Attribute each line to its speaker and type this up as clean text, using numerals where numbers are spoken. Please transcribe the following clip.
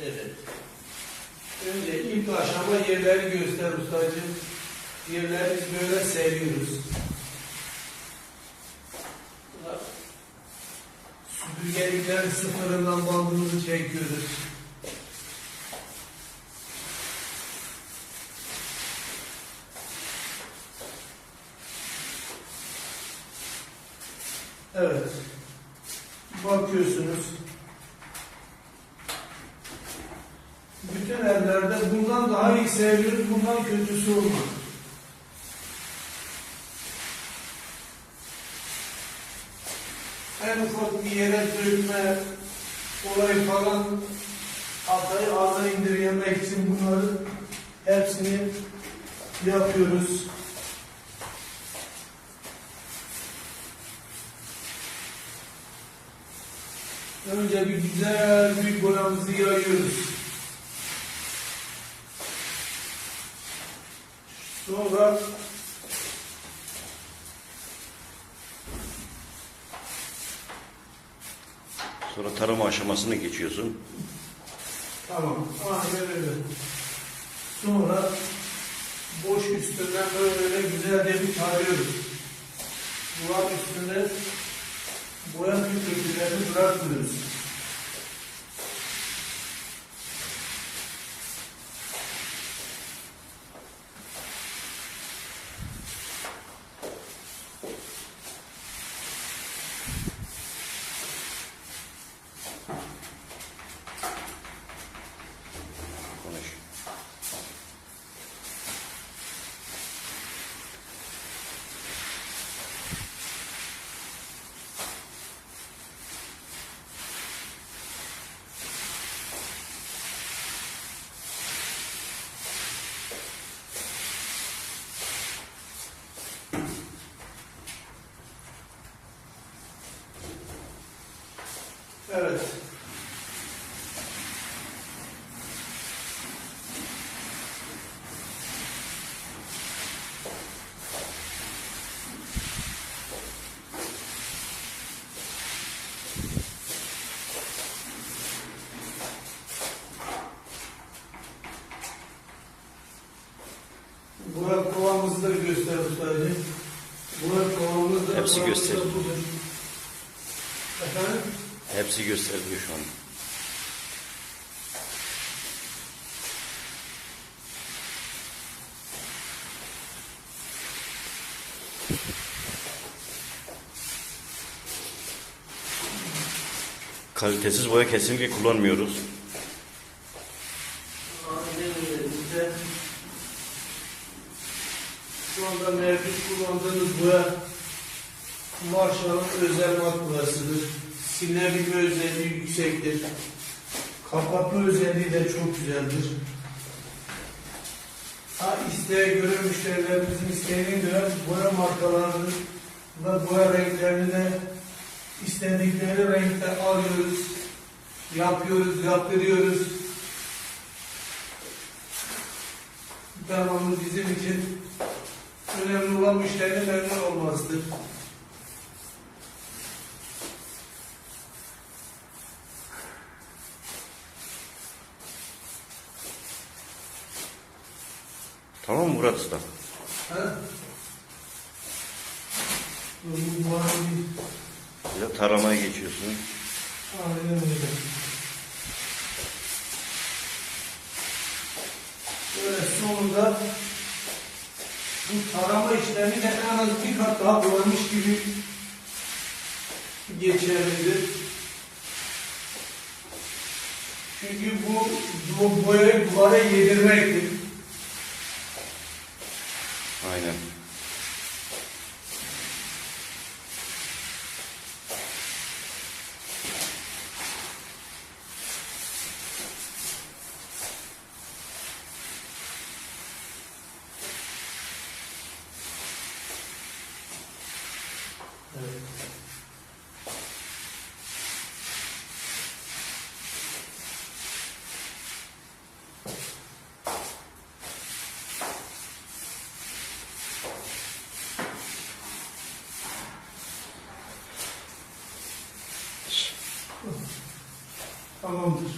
Speaker 1: Evet. Önce ilk aşama yerleri göster ustacığım. Yerleri biz böyle seriyoruz. Süpürgeliklerin sıfırından bandımızı çekiyoruz. Evet. Bakıyorsunuz. Bütün evlerde bundan daha iyi seviyoruz, bundan kötüsü olmaz. En ufak bir yere dökme olayı falan hatayı aza indirgemek için bunları hepsini yapıyoruz. Önce bir güzel büyük boyamızı yayıyoruz. Sonra
Speaker 2: tarama aşamasına geçiyorsun.
Speaker 1: tamam, aynen öyle. Sonra boş üstünden böyle güzelce bir tarıyoruz. Bulan üstünde boya köpüklerini bırakmıyoruz.
Speaker 2: Konuş.
Speaker 1: Evet. Burak kovamızı da göster ustacığım. Burak kovamız da
Speaker 2: Hepsi gösteriyor.
Speaker 1: budur. Efendim?
Speaker 2: Hepsi gösteriliyor şu an. Kalitesiz boya kesinlikle kullanmıyoruz.
Speaker 1: Aynen öyle. İşte şu anda mevcut kullandığımız boya Marshall'ın özel mat boyasıdır. Silinebilme özelliği yüksektir. Kapatma özelliği de çok güzeldir. İsteğe göre müşterilerimizin isteğine göre boya markalarını ve boya renklerini de istedikleri renkte alıyoruz, yapıyoruz, yaptırıyoruz. Devamlı bizim için önemli olan müşterinin memnun olmasıdır.
Speaker 2: Tamam mı Murat Usta?
Speaker 1: Ha? Bu var bir...
Speaker 2: Bir de taramaya geçiyorsun.
Speaker 1: Aynen öyle. Böyle sonunda bu tarama işlemi de en az bir kat daha dolanmış gibi geçerlidir. Çünkü bu boyayı duvara yedirmektir.
Speaker 2: Aynen.
Speaker 1: Evet. Tamamdır.